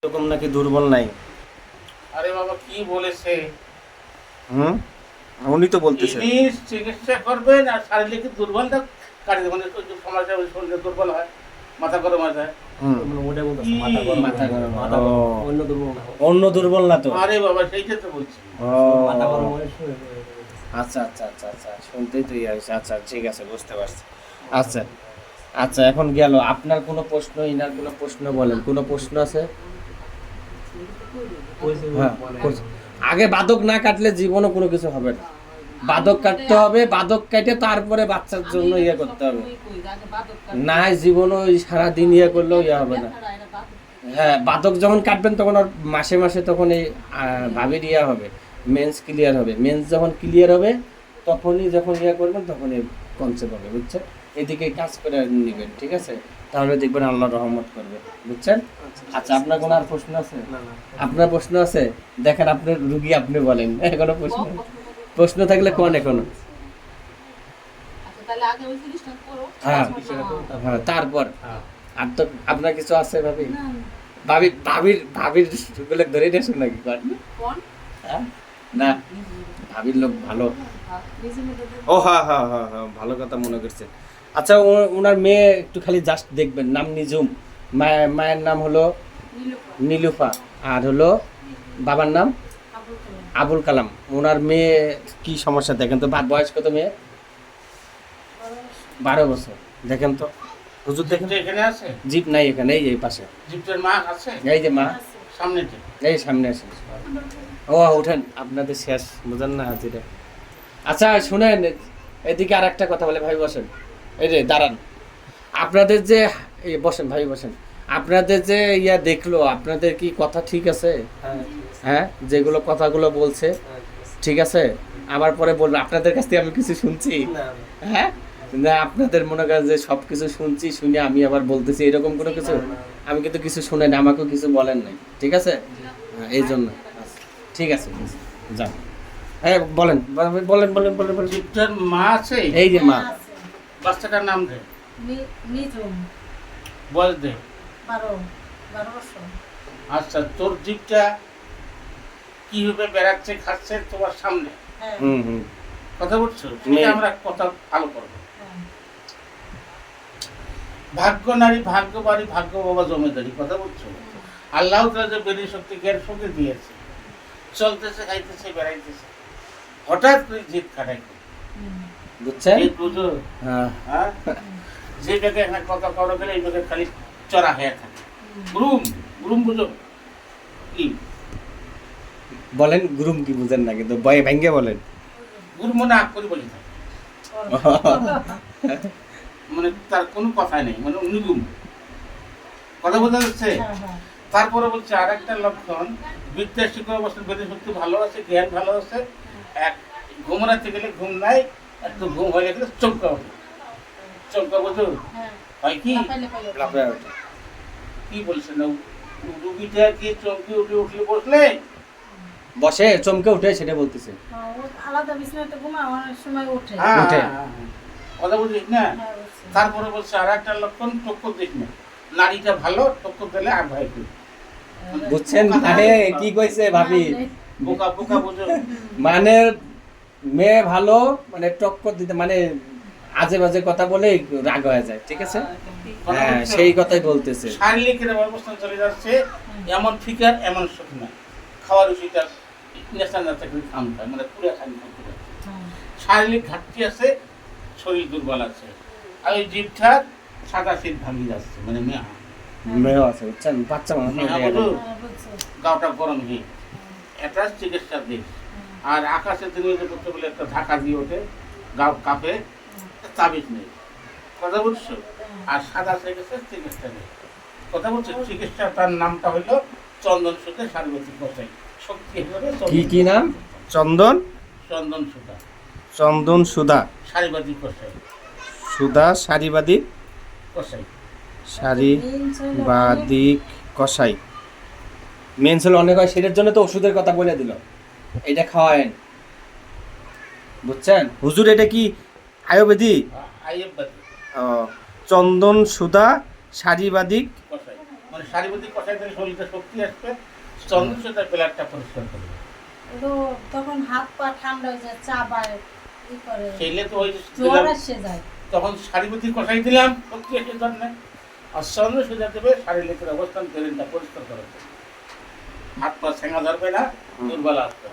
এরকম নাকি দুর্বল নাই। আরে বাবা কি বলেছে, হুম, উনি তো বলতেছে ইনি চিকিৎসা করবেন আর শারীরিক দুর্বলতা কাটিয়ে দেবেন। ওই যে সমাজে ওই শরীরে দুর্বল হয়, মাথা গরম হয়ে যায়। হুম, ওটাই বলতেছে, মাথা গরম, মাথা গরম। মাথা ও, গরম। অন্য দুর্বল না, অন্য দুর্বল না তো। আরে বাবা সেইটা তো বলছি। ও, মাথা গরম হয়ে শুয়ে পড়ে। আচ্ছা আচ্ছা আচ্ছা আচ্ছা, শুনতেই তো ইয়ে হয়েছে। আচ্ছা ঠিক আছে, বুঝতে পারছি। আচ্ছা আচ্ছা, এখন গেল আপনার কোনো প্রশ্ন, ইনার কোনো প্রশ্ন বলেন। কোনো প্রশ্ন আছে? হ্যাঁ, আগে বাদক না কাটলে জীবনও কোনো কিছু হবে না। বাদক কাটতে হবে, বাদক কেটে তারপরে বাচ্চার জন্য ইয়ে করতে হবে। না জীবনও ওই সারাদিন ইয়ে করলেও ইয়ে হবে না। হ্যাঁ, বাদক যখন কাটবেন তখন আর মাসে মাসে তখন এই ভাবির ইয়ে হবে, মেন্স ক্লিয়ার হবে। মেন্স যখন ক্লিয়ার হবে তখনই যখন ইয়ে করবেন তখনই কনসেপ্ট হবে, বুঝছেন? এদিকে কাজ করে নেবেন, ঠিক আছে? তাহলে দেখবেন আল্লাহ রহমত করবে, বুঝছেন? আচ্ছা, আপনার কোনো আর প্রশ্ন আছে? আপনার প্রশ্ন আছে? দেখেন আপনার রুগী, আপনি বলেন। এখনো প্রশ্ন থাকলে কোন এখনো? হ্যাঁ হ্যাঁ, তারপর আর তো আপনার কিছু আছে ভাবি? ভাবির গুলো ধরে নিয়েছেন নাকি? হ্যাঁ? না, ভাবির লোক ভালো। ও হ্যাঁ হ্যাঁ হ্যাঁ হ্যাঁ, ভালো কথা মনে করছেন। আচ্ছা, ওনার মেয়ে একটু খালি জাস্ট দেখবেন, নাম নিজুম, মায়ের নাম হলো নীলুফা, আর হলো বাবার নাম আবুল কালাম। ওনার মেয়ে কি সমস্যা দেখেন তো। বয়স কত মেয়ে? 12 বছর। দেখেন তো হুজুর, দেখেন জিপটা এখানে আছে, জিপ নাই এখানে, এই পাশে। জিপটার মা আছে এই যে মা, সামনেতে। এই সামনে আসেন। ও উঠেন, আপনাদের শেষ, বুঝেন না হাজিরা। আচ্ছা শুনেন, এদিকে আর একটা কথা বলে। ভাই বসেন, এই যে দাঁড়ান। আপনাদের যে বসেন ভাই, বসেন। আপনাদের যে ইয়া দেখলো, আপনাদের কি কথা ঠিক আছে? হ্যাঁ, যেগুলো কথাগুলো বলছে ঠিক আছে? আবার পরে বললো আপনাদের কাছ থেকে আমি কিছু শুনছি। হ্যাঁ, না আপনাদের মনে করেন যে সব কিছু শুনছি, শুনে আমি আবার বলতেছি, এরকম কোনো কিছু আমি কিন্তু কিছু শুনেন, আমাকেও কিছু বলেন নাই, ঠিক আছে? এই জন্য ঠিক আছে, যান। হ্যাঁ বলেন বলেন বলেন বলেন বলেন। জিপটার মা আছে, এই যে মা। বাচ্চাটার নাম দে, নিজুম, বয়স দে। 12 বছর। আচ্ছা, তোর জিপটা কিভাবে বেড়াচ্ছে খাচ্ছে তোমার সামনে, হ্যাঁ, হুম হুম, কথা বলছো? মেয়ে। আমরা কথা ভালো করবো। হ্যাঁ, ভাগ্য নারী, ভাগ্য বাড়ি, ভাগ্য বাবা জমিদারি, কথা বলছো? আল্লাহ তাআলা যে বেরি শক্তি জ্ঞান শক্তি দিয়েছে, চলতেছে, খাইতেছে, বেড়াইতেছে, হঠাৎ করে জিদ খাটাই হুম, বুঝছেন? এই বুঝো, হ্যাঁ, হ্যাঁ, যে ব্যাগে একটা কথা কারো গেলে এই ব্যাগে খালি চড়া হয়ে থাকে। গ্রুম, গ্রুম বুঝো কি? বলেন গুরুম কি বুঝেন না, কিন্তু বয়ে ভেঙ্গে বলেন। গুরু মনে আগ করে বলে থাকে, মানে তার কোনো কথাই নেই, মানে নিগুম, কথা বোঝা যাচ্ছে? হ্যাঁ, হ্যাঁ, তারপরে বলছে আর একটা লক্ষণ, বিদ্যা শিক্ষা অবস্থা বেদে শক্তি ভালো আছে, জ্ঞান ভালো আছে, এক ঘুমনাতে গেলে ঘুম নাই, একটু ঘুম হয়ে গেলে চমকা ওঠে। চমকা বোঝো হ্যাঁ, হয় কি? লাফায় ওঠে। কি বলছেন না, রুগীটা কি চমকে উঠে উঠলে বসলে বসে চমকে উঠে, সেটা বলতেছে। হ্যাঁ, ও আলাদা বিছানাতে ঘুমায়, অনেক সময় ওঠে। হ্যাঁ উঠে। হ্যাঁ, হ্যাঁ। কথা বুঝিস না? হ্যাঁ, বুঝছি। তারপরে বলছে আর একটা লক্ষণ, টক্কর দিস না, নারীটা ভালো, টক্কর দিলে আর ভয় করি। বুঝছেন? আরে কি কইছে ভাবি, বোকা বোকা বুঝো, মানে মেয়ে ভালো, মানে টক্কর দিতে, মানে আজে বাজে কথা বলে রাগ হয়ে যায়, ঠিক আছে? হ্যাঁ, সেই কথাই বলতেছে। শারীরিক অবস্থা চলে যাচ্ছে, এমন ফিকার এমন সুখ না, খাওয়ার রুচিটা নেশা না থাকলে খামটা, মানে পুরো খালি খামতে যাচ্ছে। হ্যাঁ, শারীরিক ঘাটতি আছে, শরীর দুর্বল আছে, আর ওই জিভটার সাদা শীত ভাঙি যাচ্ছে, মানে মেয়া মেয়ে আছে, বুঝছেন? বাচ্চা মানুষ মেয়া বুঝো, হ্যাঁ, বুঝছি। গাওটা গরম হয়ে এটা চিকিৎসার দিক। আর আকাশের দিনে যে করতে বলে একটা ঢাকা দিয়ে ওঠে, গাও কাঁপে, তাবিজ নেই, কথা বলছো? আর সাদা হয়ে গেছে, চিকিৎসা নেই, কথা বলছো? চিকিৎসা তার নামটা হলো চন্দন সুতা সারবতী কষাই, শক্তি হিসাবে কি কি নাম? চন্দন, চন্দন সুতা চন্দন সুধা, সারিবাদী কষাই, সুধা সারিবাদিক, কষাই। সারিবাদিক কসাই। মেন ছিল অনেক হয়, সেটার জন্য তো ওষুধের কথা বলে দিল, এটা খাওয়ায়েন, বুঝছেন? হুজুর এটা কি আয়ুর্বেদিক? আইএফবাদী ও, চন্দন সুধা সারিবাদিক কষাই, মানে শারীরিক কষাই থেকে শরীরটা শক্তি আসবে, চন্দ্রশীলা প্লেটটা পরিষ্কার করবে। তো তখন হাত পা ঠান্ডা হয়ে যায়, চাবায় ই করে, সেইলে তো ওই যে জ্বর দিলাম, এসে যায়। তখন শারীরিক কষাই দিলাম শক্তি আসে জন্য, আর চন্দ্রশীলা দেবে শারীরিকের অবস্থান ব্রেনটা পরিষ্কার করার জন্য। হাত পা ছেঙা ধরবে না, দুর্বল আসবে।